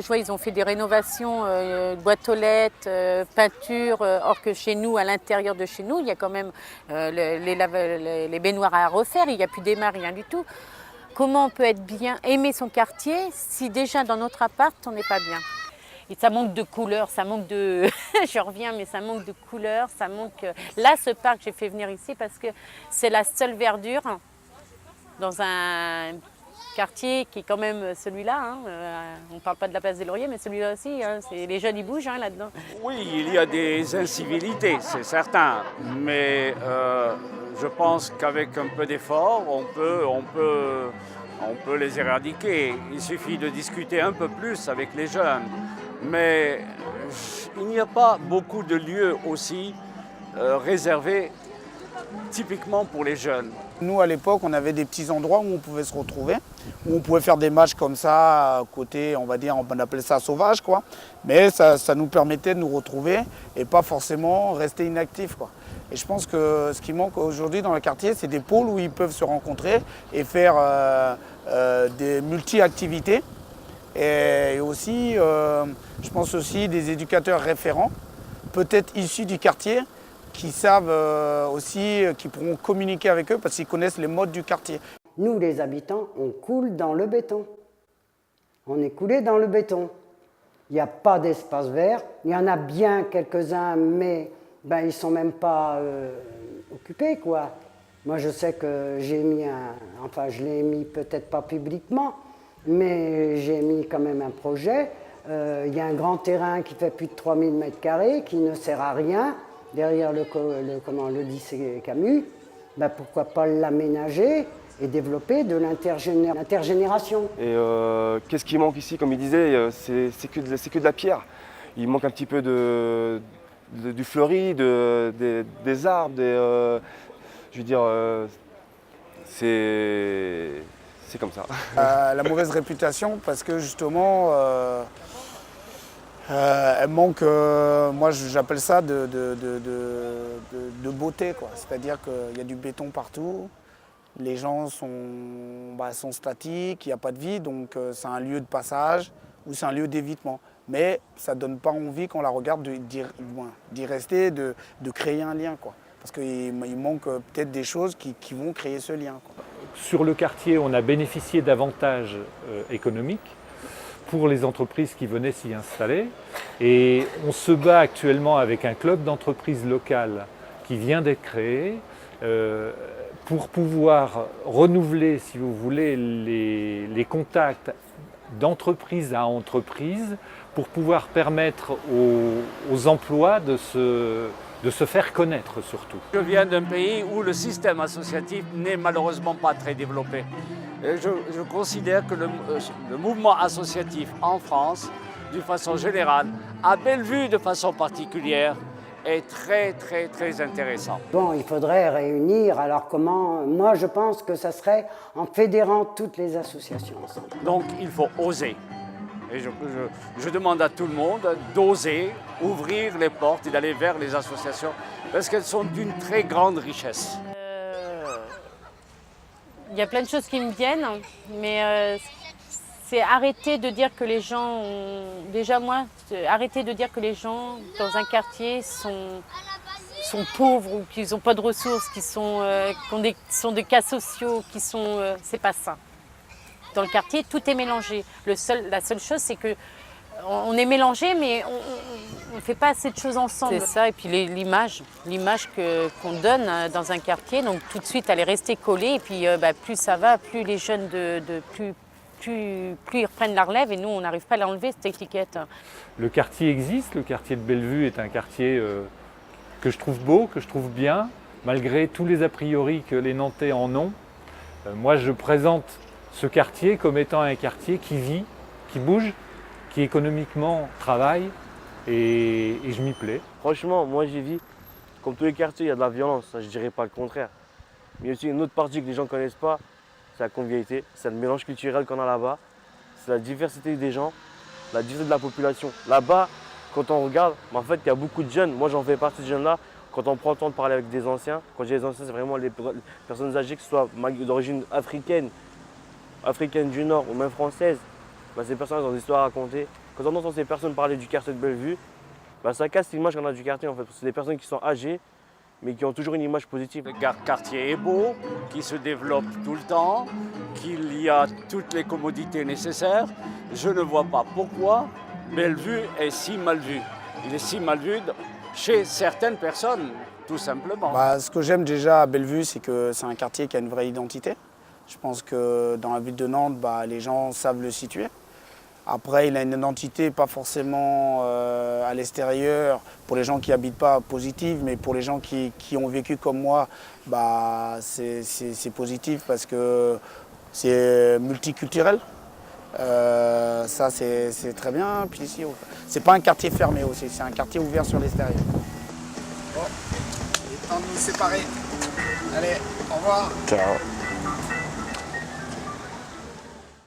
moi je vois, ils ont fait des rénovations, boîtes aux lettres, peinture, or que chez nous, à l'intérieur de chez nous, il y a quand même les baignoires à refaire, il n'y a plus d'aimants, rien du tout. Comment on peut être bien, aimer son quartier, si déjà dans notre appart, on n'est pas bien? Et ça manque de couleurs, ça manque de... Je reviens, mais ça manque de couleurs, ça manque... Là, ce parc, j'ai fait venir ici parce que c'est la seule verdure dans un quartier qui est quand même celui-là. Hein. On ne parle pas de la place des Lauriers, mais celui-là aussi. Hein. Les jeunes, ils bougent hein, là-dedans. Oui, il y a des incivilités, c'est certain. Mais je pense qu'avec un peu d'effort, on peut les éradiquer. Il suffit de discuter un peu plus avec les jeunes. Mais il n'y a pas beaucoup de lieux aussi réservés typiquement pour les jeunes. Nous, à l'époque, on avait des petits endroits où on pouvait se retrouver, où on pouvait faire des matchs comme ça, côté, on va dire, on appelait ça sauvage, quoi. Mais ça nous permettait de nous retrouver et pas forcément rester inactifs, quoi. Et je pense que ce qui manque aujourd'hui dans le quartier, c'est des pôles où ils peuvent se rencontrer et faire des multi-activités. Et aussi, je pense aussi des éducateurs référents, peut-être issus du quartier, qui savent aussi, qui pourront communiquer avec eux parce qu'ils connaissent les modes du quartier. Nous, les habitants, on coule dans le béton. On est coulé dans le béton. Il n'y a pas d'espace vert. Il y en a bien quelques-uns, mais ben, ils ne sont même pas occupés, quoi. Moi, je sais que j'ai mis enfin, je l'ai mis peut-être pas publiquement, mais j'ai mis quand même un projet. Il y a un grand terrain qui fait plus de 3000 m², qui ne sert à rien, derrière le lycée Camus. Ben, pourquoi pas l'aménager et développer de l'intergénération. Et qu'est-ce qui manque ici? Comme il disait, c'est que de la pierre. Il manque un petit peu du fleuri, des arbres, je veux dire, c'est comme ça. La mauvaise réputation parce que justement, elle manque, moi j'appelle ça de beauté, quoi. C'est-à-dire qu'il y a du béton partout, les gens sont statiques, il n'y a pas de vie, donc c'est un lieu de passage ou c'est un lieu d'évitement. Mais ça ne donne pas envie quand on la regarde d'y rester, de créer un lien, quoi. Parce qu'il manque peut-être des choses qui vont créer ce lien, quoi. Sur le quartier, on a bénéficié d'avantages économiques pour les entreprises qui venaient s'y installer. Et on se bat actuellement avec un club d'entreprises locales qui vient d'être créé pour pouvoir renouveler, si vous voulez, les contacts d'entreprise à entreprise pour pouvoir permettre aux emplois de se faire connaître surtout. Je viens d'un pays où le système associatif n'est malheureusement pas très développé. Et je considère que le mouvement associatif en France, d'une façon générale, à Bellevue de façon particulière, est très très très intéressant. Bon, il faudrait réunir, alors comment? Moi je pense que ça serait en fédérant toutes les associations ensemble. Donc il faut oser. Et je demande à tout le monde d'oser ouvrir les portes et d'aller vers les associations parce qu'elles sont d'une très grande richesse. Il y a plein de choses qui me viennent, mais c'est arrêter de dire que les gens ont... Déjà moi, arrêter de dire que les gens dans un quartier sont pauvres ou qu'ils n'ont pas de ressources, sont des cas sociaux, c'est pas ça. Dans le quartier, tout est mélangé. La seule chose, c'est qu'on est mélangé, mais on ne fait pas assez de choses ensemble. C'est ça, et puis l'image qu'on donne dans un quartier, donc tout de suite, elle est restée collée, et puis plus ça va, plus les jeunes plus ils reprennent la relève, et nous, on n'arrive pas à l'enlever, cette étiquette. Le quartier existe, le quartier de Bellevue est un quartier que je trouve beau, que je trouve bien, malgré tous les a priori que les Nantais en ont. Moi, je présente ce quartier comme étant un quartier qui vit, qui bouge, qui économiquement travaille et je m'y plais. Franchement, moi j'y vis. Comme tous les quartiers, il y a de la violence, ça, je dirais pas le contraire. Mais il y a aussi une autre partie que les gens ne connaissent pas, c'est la convivialité, c'est le mélange culturel qu'on a là-bas, c'est la diversité des gens, la diversité de la population. Là-bas, quand on regarde, en fait, il y a beaucoup de jeunes, moi j'en fais partie de ces jeunes-là, quand on prend le temps de parler avec des anciens, quand j'ai des anciens, c'est vraiment les personnes âgées, que ce soit d'origine africaine du Nord ou même française, ces personnes ont des histoires à raconter. Quand on entend ces personnes parler du quartier de Bellevue, bah, ça casse l'image qu'on a du quartier en fait. Parce que c'est des personnes qui sont âgées, mais qui ont toujours une image positive. Le quartier est beau, qui se développe tout le temps, qu'il y a toutes les commodités nécessaires. Je ne vois pas pourquoi Bellevue est si mal vu. Il est si mal vu chez certaines personnes, tout simplement. Bah, ce que j'aime déjà à Bellevue, c'est que c'est un quartier qui a une vraie identité. Je pense que dans la ville de Nantes, bah, les gens savent le situer. Après, il a une identité pas forcément à l'extérieur, pour les gens qui n'habitent pas, positive, mais pour les gens qui ont vécu comme moi, bah, c'est positif parce que c'est multiculturel. Ça, c'est très bien. Puis ici, c'est pas un quartier fermé aussi, c'est un quartier ouvert sur l'extérieur. Bon, il est temps de nous séparer. Allez, au revoir. Ciao.